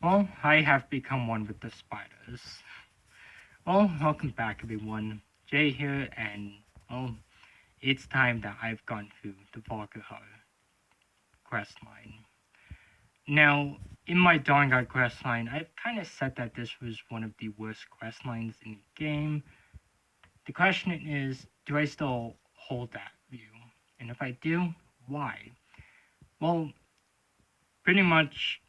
Well, I have become one with the spiders. Well, welcome back everyone. Jay here, and well, it's time that I've gone through the Valkahar questline. Now, in my Dawnguard questline, I've kind of said that this was one of the worst questlines in the game. The question is, do I still hold that view? And if I do, why? Well, pretty much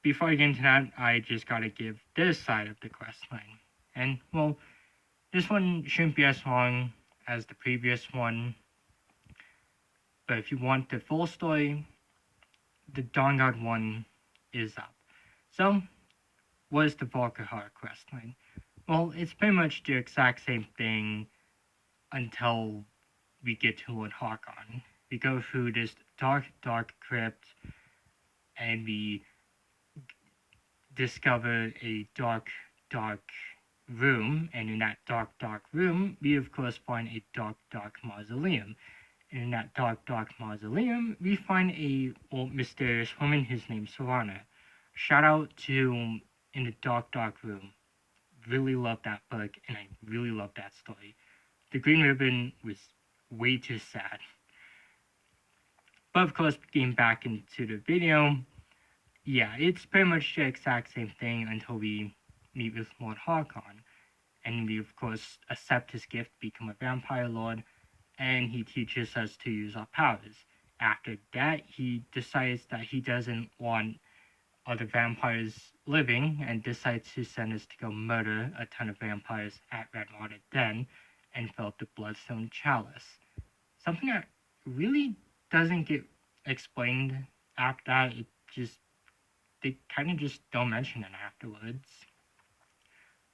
before I get into that, I just gotta give this side of the questline. And well, this one shouldn't be as long as the previous one, but if you want the full story, the Dawnguard one is up. So, what is the Valkahar questline? Well, it's pretty much the exact same thing until we get to Lord Harkon. We go through this dark crypt, and we discover a dark room, and in that dark room, we of course find a dark mausoleum. And in that dark mausoleum, we find a mysterious woman whose name's Savannah. Shout out to In the Dark Room. Really love that book, and I really love that story. The Green Ribbon was way too sad. But of course, getting back into the video, yeah, it's pretty much the exact same thing until we meet with Lord Harkon. And we, of course, accept his gift, become a vampire lord, and he teaches us to use our powers. After that, he decides that he doesn't want other vampires living and decides to send us to go murder a ton of vampires at Redwater Den and fill up the Bloodstone Chalice. Something that really doesn't get explained after that. They kind of just don't mention it afterwards.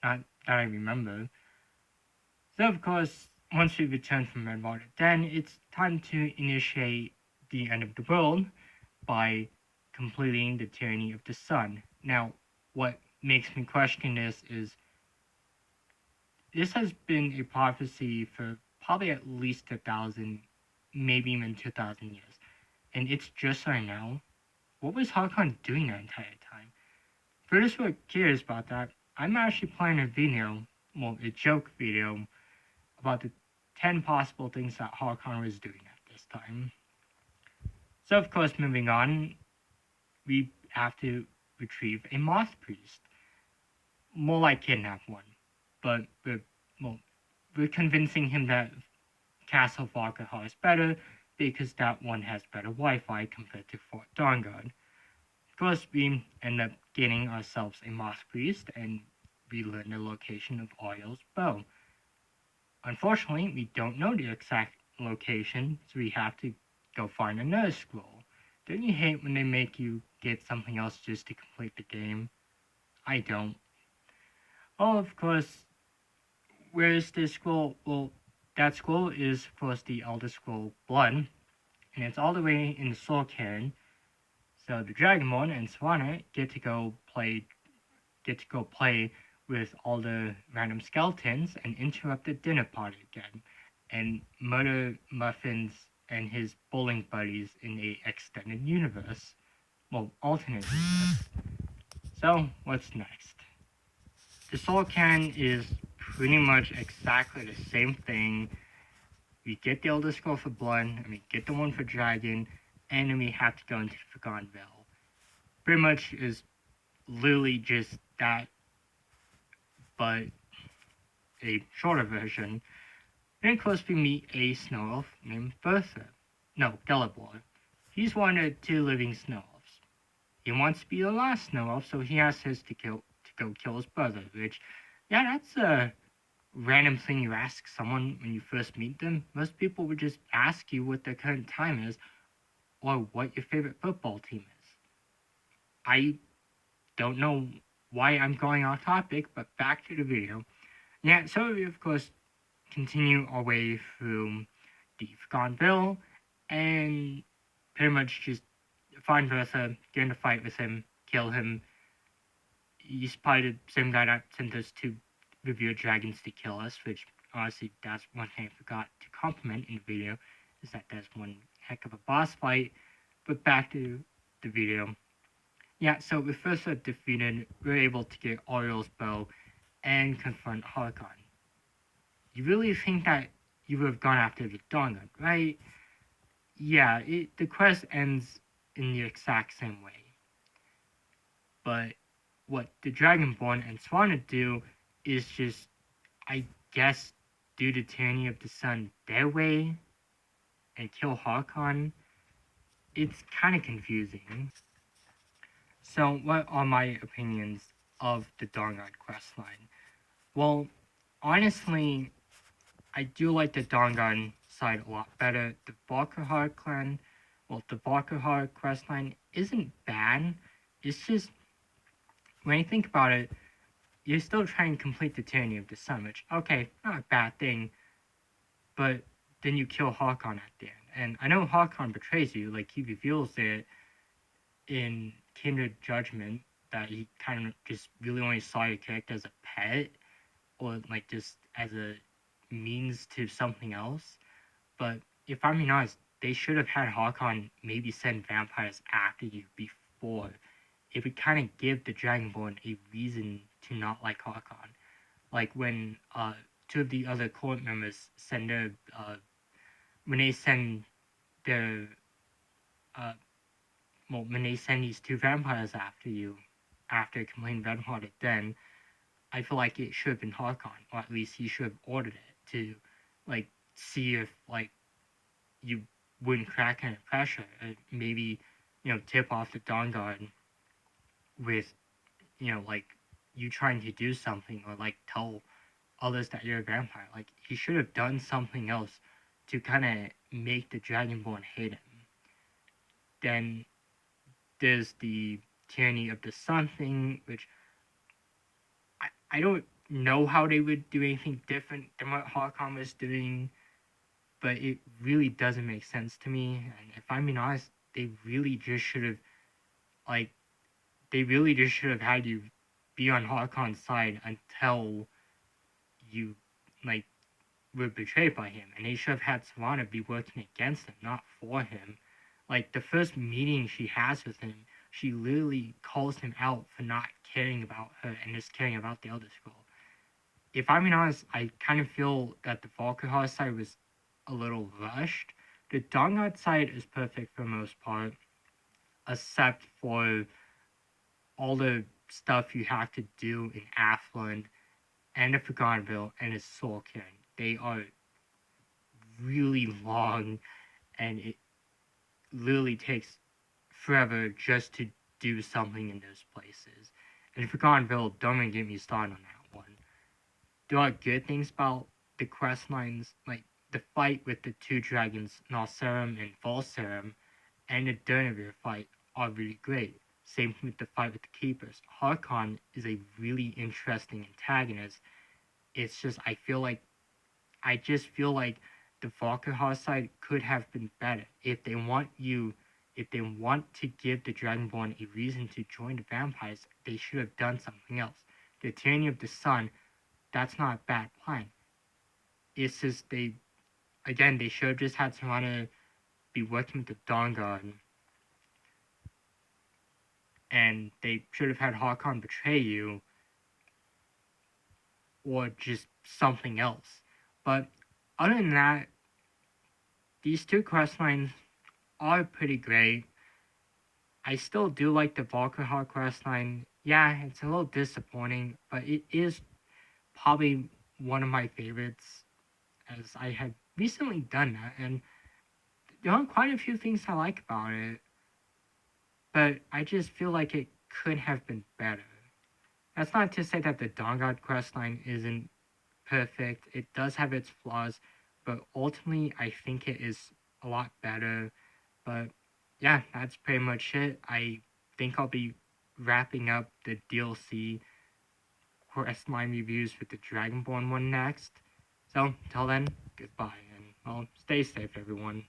Not that I remember. So, of course, once we return from Redwater Den, it's time to initiate the end of the world by completing the tyranny of the sun. Now, what makes me question this is this has been a prophecy for probably at least 1,000, maybe even 2,000 years. And it's just right now. What was Harkon doing that entire time? For those who are curious about that, I'm actually playing a video, well, a joke video, about the 10 possible things that Harkon was doing at this time. So, of course, moving on, we have to retrieve a moth priest. More like kidnap one. But we're convincing him that Castle Valkahar is better because that one has better Wi-Fi compared to Fort Dawnguard. Of course, we end up getting ourselves a moth priest and we learn the location of Oriel's bow. Unfortunately, we don't know the exact location, so we have to go find another scroll. Don't you hate when they make you get something else just to complete the game? I don't. Oh, of course, where is this scroll? Well, that scroll is, of course, the Elder Scroll Blood, and it's all the way in the Soul Cairn. So the Dragonborn and Swanna get to go play with all the random skeletons and interrupt the dinner party again, and murder Muffins and his bowling buddies in a extended universe. Well, alternate universe. So, what's next? The Soul Can is pretty much exactly the same thing. We get the Elder Scroll for Blood, and we get the one for Dragon, and then we have to go into the Forgotten Vale. Pretty much is literally just that, but a shorter version. And of course we meet a snow elf named Gelibor. He's one of the two living snow elves. He wants to be the last snow elf, so he asks us to go kill his brother, which, yeah, that's a random thing you ask someone when you first meet them. Most people would just ask you what their current time is, or what your favorite football team is. I don't know why I'm going off topic, but back to the video. Yeah, so we of course continue our way through the Forgotten Vale and pretty much just find Versa, get in a fight with him, kill him. He's probably the same guy that sent us to review dragons to kill us, which honestly, that's one thing I forgot to compliment in the video, is that there's one heck of a boss fight. But back to the video. Yeah, so with Ursa defeated, we're able to get Oriel's bow and confront Harkon. You really think that you would have gone after the Dawnguard, right? Yeah, the quest ends in the exact same way. But what the Dragonborn and Swana do is just, I guess, do the tyranny of the sun their way and kill Harkon. It's kind of confusing. So, what are my opinions of the Dawnguard questline? Well, honestly, I do like the Dawnguard side a lot better. The Valkahar questline isn't bad. It's just, when you think about it, you're still trying to complete the Tyranny of the Sun, which, okay, not a bad thing, but then you kill Harkon at the end. And I know Harkon betrays you, like, he reveals it in Kindred Judgment that he kind of just really only saw your character as a pet, or, like, just as a means to something else. But if I'm being honest, they should have had Harkon maybe send vampires after you before. It would kind of give the Dragonborn a reason to not like Harkon. Like when two of the other court members send their when they send their when they send these two vampires after you after completing Red-Hearted Den, I feel like it should have been Harkon, or at least he should have ordered it to like see if like you wouldn't crack under pressure. Maybe, tip off the Dawnguard with, like you trying to do something, or like tell others that you're a vampire. Like he should have done something else to kind of make the Dragonborn hate him. Then there's the Tyranny of the Sun thing, which I don't know how they would do anything different than what Harkon was doing, but it really doesn't make sense to me. And if I'm being honest, they really just should have like had you be on Harkon's side until you like were betrayed by him, and they should have had Savannah be working against him, not for him. Like the first meeting she has with him, she literally calls him out for not caring about her and just caring about the other scroll. If I'm being honest, I kind of feel that the Valkahar side was a little rushed. The Dawnguard side is perfect for the most part, except for all the stuff you have to do in Athland and the Forgottenville and its Soul Cairn. They are really long, and it literally takes forever just to do something in those places. And Forgottenville, don't even get me started on that one. There are good things about the quest lines, like the fight with the two dragons, Narcerum and Volserum, and the Durnavir fight are really great. Same with the fight with the Keepers. Harkon is a really interesting antagonist. It's just I just feel like the Valkahar side could have been better. If they want to give the Dragonborn a reason to join the vampires, they should have done something else. The Tyranny of the Sun, that's not a bad plan. It's just they should have just had Serana be working with the Dawnguard, and they should have had Harkon betray you, or just something else. But other than that, these two quest lines are pretty great. I still do like the Valkahar questline. Yeah, it's a little disappointing, but it is probably one of my favorites, as I had recently done that, and there are quite a few things I like about it, but I just feel like it could have been better. That's not to say that the Dawnguard questline isn't perfect. It does have its flaws, but ultimately I think it is a lot better. But yeah, that's pretty much it. I think I'll be wrapping up the DLC questline reviews with the Dragonborn one next. So, till then, goodbye, and well, stay safe, everyone.